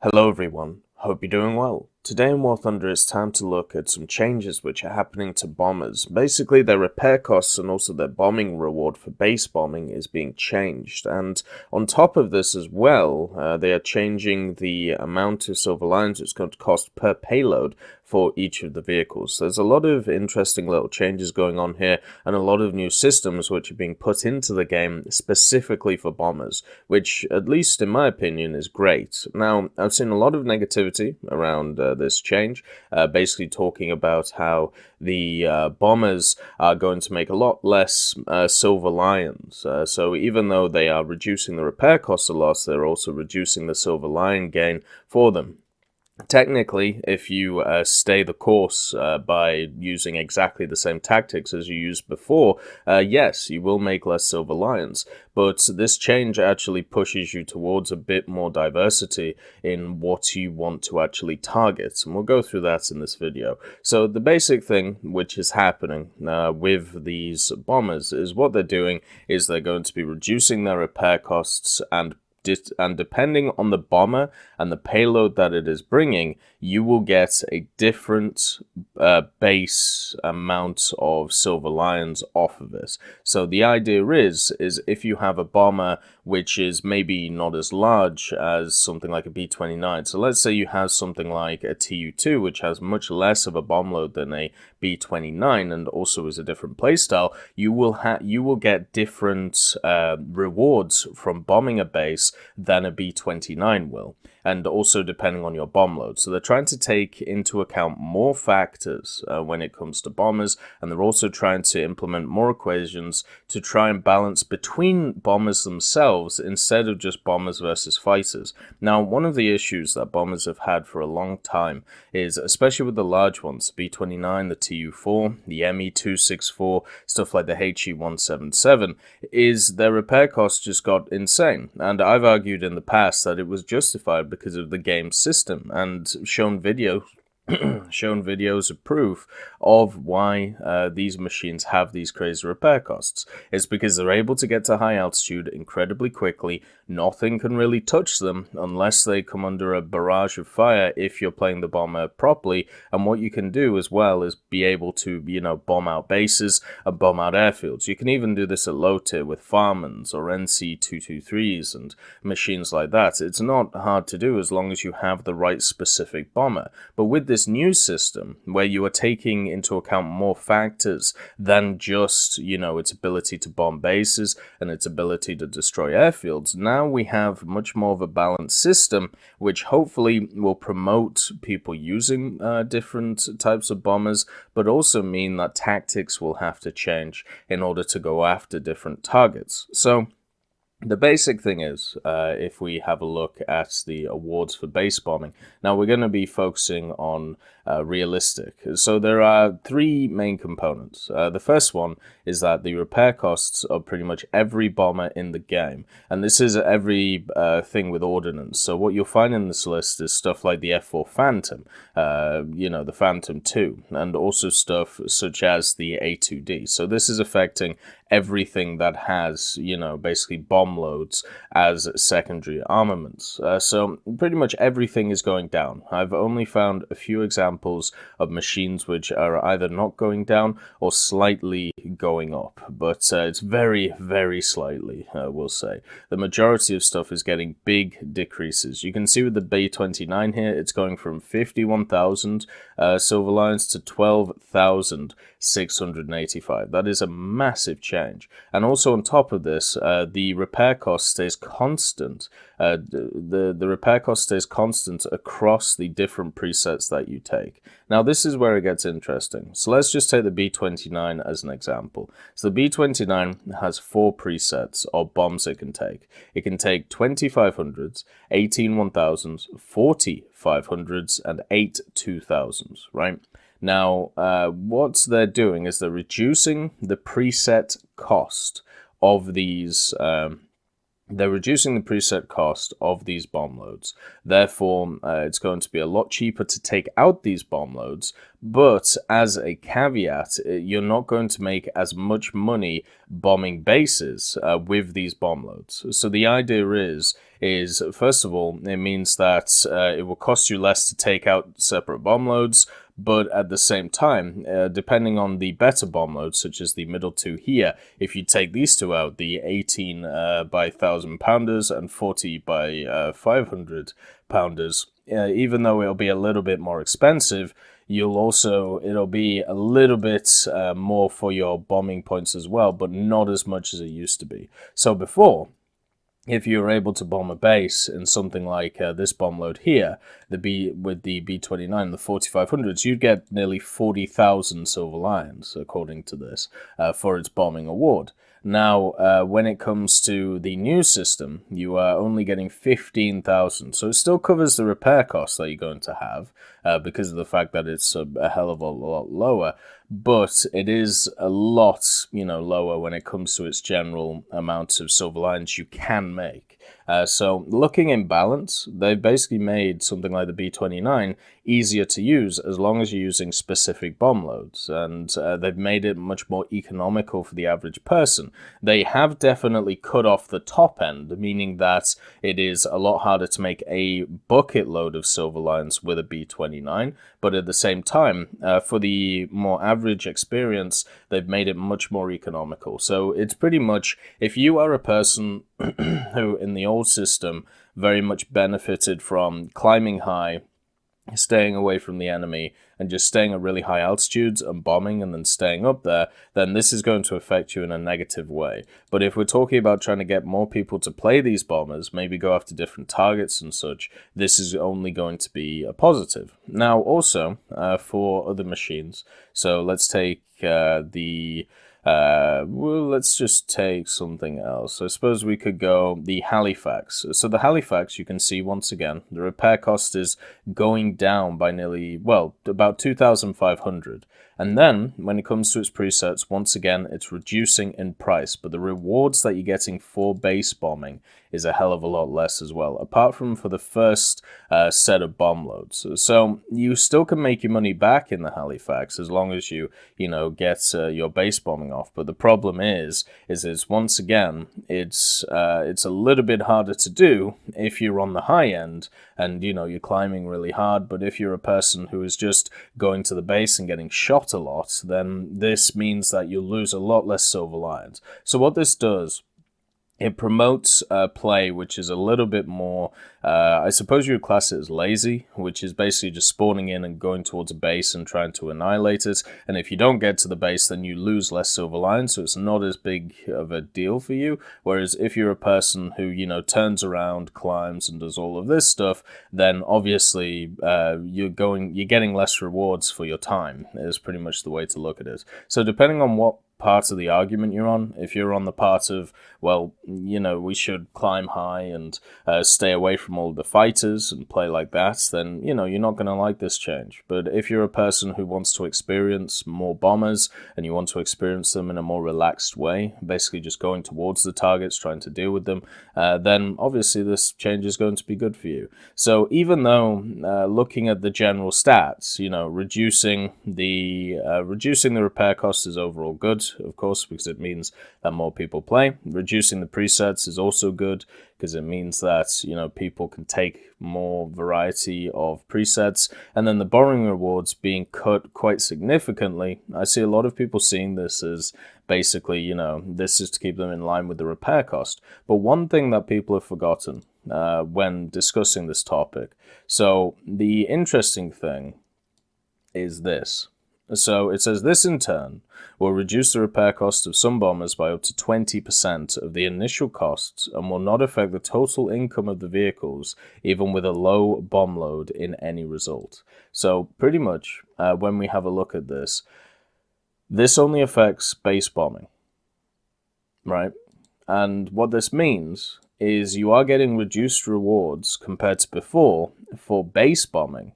Hello everyone, hope you're doing well. Today in War Thunder it's time to look at some changes which are happening to bombers. Basically their repair costs and also their bombing reward for base bombing is being changed, and on top of this as well, they are changing the amount of silver lions it's going to cost per payload for each of the vehicles. There's a lot of interesting little changes going on here and a lot of new systems which are being put into the game specifically for bombers, which at least in my opinion is great. Now I've seen a lot of negativity around this change, basically talking about how the bombers are going to make a lot less silver lions. So even though they are reducing the repair cost a lot, they're also reducing the silver lion gain for them. Technically, if you stay the course by using exactly the same tactics as you used before, yes, you will make less silver lions, but this change actually pushes you towards a bit more diversity in what you want to actually target, and we'll go through that in this video. So the basic thing which is happening with these bombers is what they're doing is they're going to be reducing their repair costs, and depending on the bomber and the payload that it is bringing, you will get a different base amount of silver lions off of this. So the idea is if you have a bomber which is maybe not as large as something like a B-29, so let's say you have something like a TU-2 which has much less of a bomb load than a B-29 and also is a different playstyle, you will get different rewards from bombing a base than a B-29 will, and also depending on your bomb load. So they're trying to take into account more factors when it comes to bombers, and they're also trying to implement more equations to try and balance between bombers themselves instead of just bombers versus fighters. Now, one of the issues that bombers have had for a long time is, especially with the large ones, B-29, the TU-4, the ME-264, stuff like the HE-177, is their repair costs just got insane. And I've argued in the past that it was justified because of the game system, and shown videos of proof of why these machines have these crazy repair costs. It's because they're able to get to high altitude incredibly quickly. Nothing can really touch them unless they come under a barrage of fire if you're playing the bomber properly. And what you can do as well is be able to, bomb out bases and bomb out airfields. You can even do this at low tier with Farmans or NC-223s and machines like that. It's not hard to do as long as you have the right specific bomber. But with this new system, where you are taking into account more factors than just, its ability to bomb bases and its ability to destroy airfields, now we have much more of a balanced system, which hopefully will promote people using different types of bombers, but also mean that tactics will have to change in order to go after different targets. So the basic thing is, if we have a look at the awards for base bombing, now we're going to be focusing on realistic. So there are three main components. The first one is that the repair costs of pretty much every bomber in the game, and this is every thing with ordnance. So what you'll find in this list is stuff like the F4 Phantom, the Phantom 2, and also stuff such as the A2D. So this is affecting everything that has, basically bomb loads as secondary armaments. So pretty much everything is going down. I've only found a few examples of machines which are either not going down or slightly going up, but it's very, very slightly, we'll say. The majority of stuff is getting big decreases. You can see with the B-29 here, it's going from 51,000 silver lions to 12,685. That is a massive change. And also on top of this, the repair cost stays constant. The repair cost stays constant across the different presets that you take. Now this is where it gets interesting. So let's just take the B-29 as an example. So the B-29 has 4 presets of bombs it can take. It can take 2500s, 18 1000s, 40 500s, and 8 2000s, right? Now, what they're doing is they're reducing the preset cost of these they're reducing the preset cost of these bomb loads. Therefore, it's going to be a lot cheaper to take out these bomb loads. But as a caveat, you're not going to make as much money bombing bases with these bomb loads. So the idea is first of all, it means that it will cost you less to take out separate bomb loads. But at the same time, depending on the better bomb loads, such as the middle two here, if you take these two out, the 18 by 1,000 pounders and 40 by 500 pounders, even though it'll be a little bit more expensive, it'll be a little bit more for your bombing points as well, but not as much as it used to be. So before, if you were able to bomb a base in something like this bomb load here, with the B-29, the 4500s, you'd get nearly 40,000 silver lions, according to this, for its bombing award. Now, when it comes to the new system, you are only getting 15,000, so it still covers the repair costs that you're going to have, because of the fact that it's a hell of a lot lower, but it is a lot, lower when it comes to its general amount of silver lions you can make. So looking in balance, they've basically made something like the B-29 easier to use as long as you're using specific bomb loads, and they've made it much more economical for the average person. They have definitely cut off the top end, meaning that it is a lot harder to make a bucket load of silver lions with a B-29, but at the same time, for the more average experience, they've made it much more economical. So it's pretty much, if you are a person who in the old system very much benefited from climbing high, staying away from the enemy, and just staying at really high altitudes and bombing and then staying up there, then this is going to affect you in a negative way. But if we're talking about trying to get more people to play these bombers, maybe go after different targets and such, this is only going to be a positive. Now also, for other machines, so let's take let's just take something else. I suppose we could go the Halifax. So the Halifax, you can see once again, the repair cost is going down by nearly, about 2,500. And then, when it comes to its presets, once again, it's reducing in price, but the rewards that you're getting for base bombing is a hell of a lot less as well, apart from for the first set of bomb loads. So you still can make your money back in the Halifax as long as you get your base bombing off. But the problem is once again, it's a little bit harder to do if you're on the high end and you're climbing really hard. But if you're a person who is just going to the base and getting shot a lot, then this means that you'll lose a lot less silver lions. So what this does, it promotes play, which is a little bit more, I suppose you would class it as lazy, which is basically just spawning in and going towards a base and trying to annihilate it. And if you don't get to the base, then you lose less silver lions, so it's not as big of a deal for you. Whereas if you're a person who, turns around, climbs, and does all of this stuff, then obviously you're getting less rewards for your time, is pretty much the way to look at it. So depending on what part of the argument you're on, if you're on the part of, we should climb high and stay away from all the fighters and play like that, then, you're not going to like this change. But if you're a person who wants to experience more bombers and you want to experience them in a more relaxed way, basically just going towards the targets, trying to deal with them, then obviously this change is going to be good for you. So even though looking at the general stats, reducing the repair cost is overall good, of course, because it means that more people play. Reducing the presets is also good because it means that people can take more variety of presets. And then the borrowing rewards being cut quite significantly. I see a lot of people seeing this as basically, this is to keep them in line with the repair cost. But one thing that people have forgotten when discussing this topic, so the interesting thing is this. So it says this in turn will reduce the repair cost of some bombers by up to 20% of the initial costs and will not affect the total income of the vehicles, even with a low bomb load in any result. So pretty much when we have a look at this only affects base bombing, right? And what this means is you are getting reduced rewards compared to before for base bombing,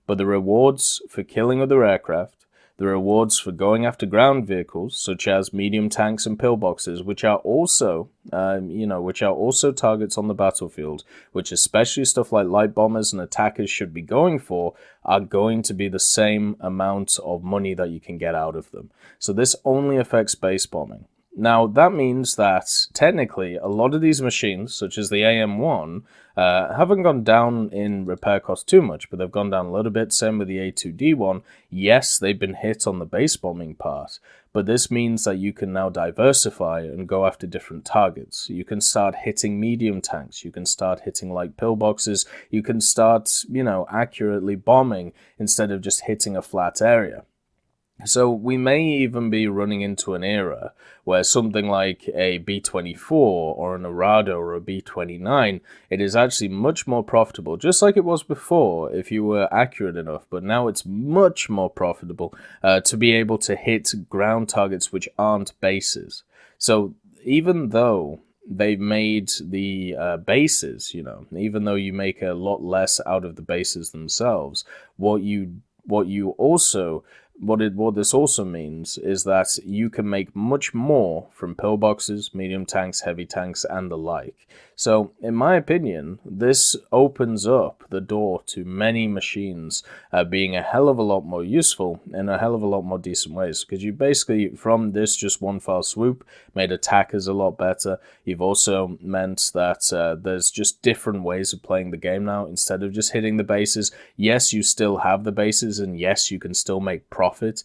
but the rewards for killing other aircraft, The rewards for going after ground vehicles, such as medium tanks and pillboxes, which are also, which are also targets on the battlefield, which especially stuff like light bombers and attackers should be going for, are going to be the same amount of money that you can get out of them. So this only affects base bombing. Now, that means that technically a lot of these machines, such as the AM1, haven't gone down in repair cost too much, but they've gone down a little bit. Same with the A2D1. Yes, they've been hit on the base bombing part, but this means that you can now diversify and go after different targets. You can start hitting medium tanks. You can start hitting light pillboxes. You can start, accurately bombing instead of just hitting a flat area. So we may even be running into an era where something like a B-24 or an Radeon or a B-29, it is actually much more profitable, just like it was before if you were accurate enough, but now it's much more profitable to be able to hit ground targets which aren't bases. So even though they've made the bases, even though you make a lot less out of the bases themselves, what this also means is that you can make much more from pillboxes, medium tanks, heavy tanks, and the like. So, in my opinion, this opens up the door to many machines being a hell of a lot more useful in a hell of a lot more decent ways, because you basically, from this just one fell swoop, made attackers a lot better. You've also meant that there's just different ways of playing the game now. Instead of just hitting the bases, yes, you still have the bases, and yes, you can still make profit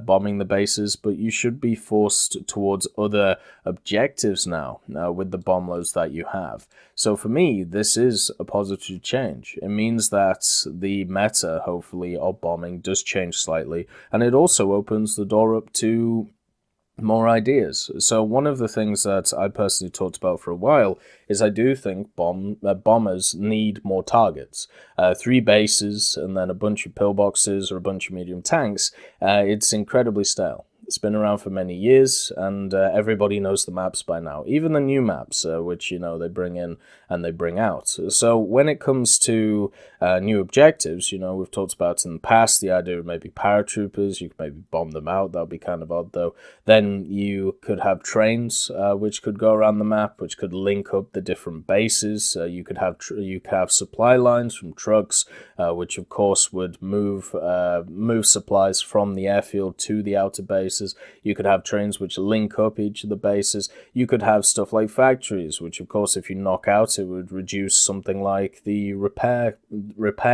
bombing the bases, but you should be forced towards other objectives now with the bomb loads that you have. So for me, this is a positive change. It means that the meta, hopefully, of bombing does change slightly, and it also opens the door up to more ideas. So one of the things that I personally talked about for a while is I do think bombers need more targets. 3 bases and then a bunch of pillboxes or a bunch of medium tanks, it's incredibly stale. It's been around for many years, and everybody knows the maps by now, even the new maps, which, they bring in and they bring out. So when it comes to new objectives, we've talked about in the past the idea of maybe paratroopers. You could maybe bomb them out. That would be kind of odd, though. Then you could have trains which could go around the map, which could link up the different bases. You could have supply lines from trucks, which of course would move supplies from the airfield to the outer bases. You could have trains which link up each of the bases. You could have stuff like factories, which of course if you knock out, it would reduce something like the repair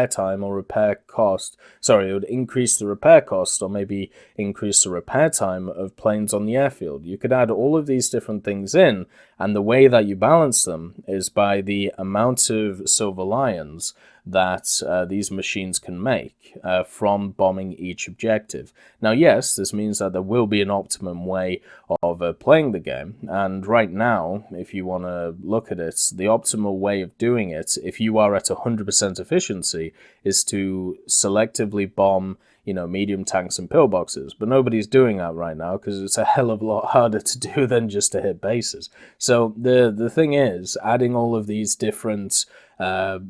time or repair cost. Sorry, it would increase the repair cost or maybe increase the repair time of planes on the airfield. You could add all of these different things in, and the way that you balance them is by the amount of silver lions that these machines can make from bombing each objective. Now, yes, this means that there will be an optimum way of playing the game, and right now, if you want to look at it, the optimal way of doing it, if you are at 100% efficiency, is to selectively bomb medium tanks and pillboxes, but nobody's doing that right now because it's a hell of a lot harder to do than just to hit bases. So the thing is, adding all of these different ideas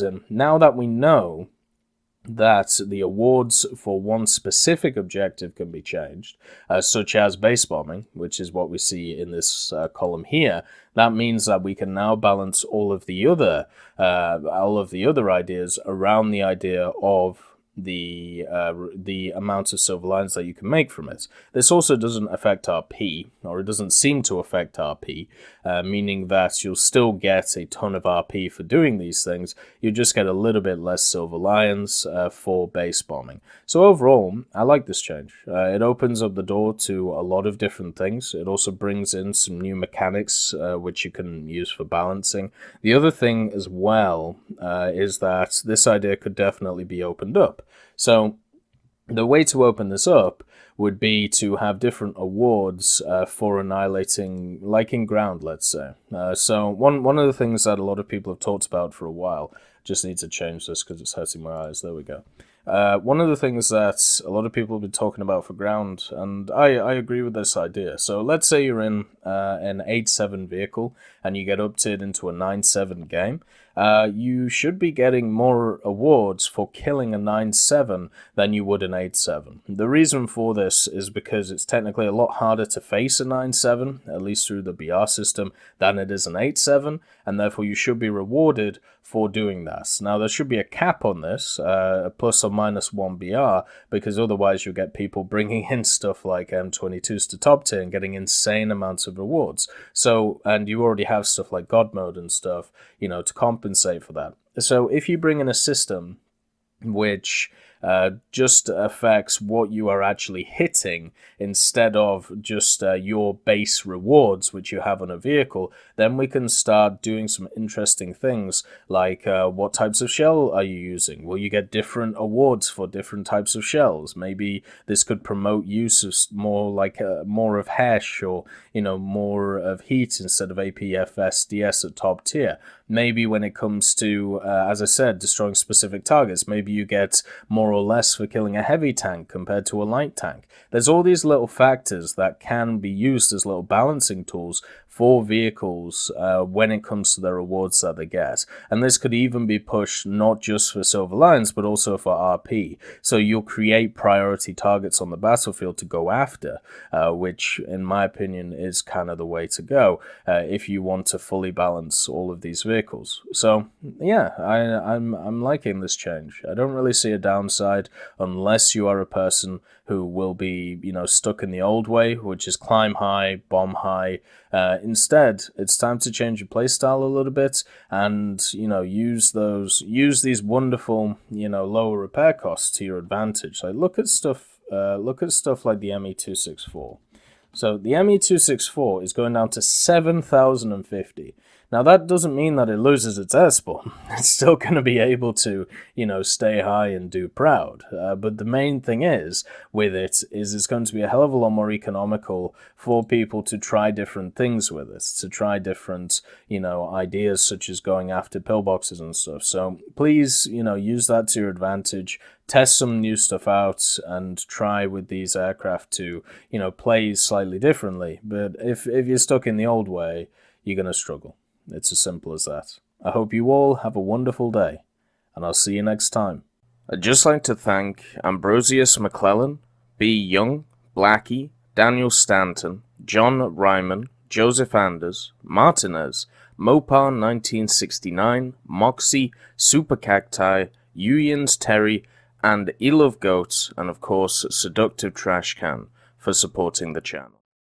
in, now that we know that the awards for one specific objective can be changed, such as base bombing, which is what we see in this column here. That means that we can now balance all of the other ideas around the idea of the amount of silver lines that you can make from it. This also doesn't affect RP, or it doesn't seem to affect RP, meaning that you'll still get a ton of RP for doing these things. You just get a little bit less silver lions for base bombing. So overall, I like this change. It opens up the door to a lot of different things. It also brings in some new mechanics which you can use for balancing. The other thing as well is that this idea could definitely be opened up. So the way to open this up would be to have different awards for annihilating, like in ground, let's say. So one of the things that a lot of people have talked about for a while, just need to change this because it's hurting my eyes, there we go. One of the things that a lot of people have been talking about for ground, and I agree with this idea. So let's say you're in an 8-7 vehicle and you get uptid into a 9-7 game. you should be getting more awards for killing a 9/7 than you would an 8/7. The reason for this is because it's technically a lot harder to face a 9/7, at least through the BR system, than it is an 8/7, and therefore you should be rewarded for doing that. Now, there should be a cap on this, a plus or minus 1 BR, because otherwise you'll get people bringing in stuff like M22s to top tier and getting insane amounts of rewards. So, and you already have stuff like God Mode and stuff, to compensate for that. So if you bring in a system which just affects what you are actually hitting instead of just your base rewards which you have on a vehicle, then we can start doing some interesting things like what types of shell are you using? Will you get different awards for different types of shells? Maybe this could promote use of more of HESH, or more of heat instead of APFS DS at top tier. Maybe when it comes to, as I said, destroying specific targets, maybe you get more or less for killing a heavy tank compared to a light tank. There's all these little factors that can be used as little balancing tools for vehicles when it comes to the rewards that they get. And this could even be pushed not just for Silver Lions, but also for RP. So you'll create priority targets on the battlefield to go after, which in my opinion is kind of the way to go if you want to fully balance all of these vehicles. So yeah, I'm liking this change. I don't really see a downside unless you are a person who will be, stuck in the old way, which is climb high, bomb high. Instead, it's time to change your playstyle a little bit and, use these wonderful, lower repair costs to your advantage. Like look at stuff like the ME264. So the ME264 is going down to 7,050. Now, that doesn't mean that it loses its air spawn. It's still going to be able to, stay high and do proud. But the main thing with it is it's going to be a hell of a lot more economical for people to try different things with it, to try different, ideas such as going after pillboxes and stuff. So please, use that to your advantage. Test some new stuff out and try with these aircraft to, play slightly differently. But if you're stuck in the old way, you're going to struggle. It's as simple as that. I hope you all have a wonderful day, and I'll see you next time. I'd just like to thank Ambrosius McClellan, B. Young, Blackie, Daniel Stanton, John Ryman, Joseph Anders, Martinez, Mopar 1969, Moxie, Super Cacti, Uyans Terry, and Elove Goats, and of course Seductive Trash Can for supporting the channel.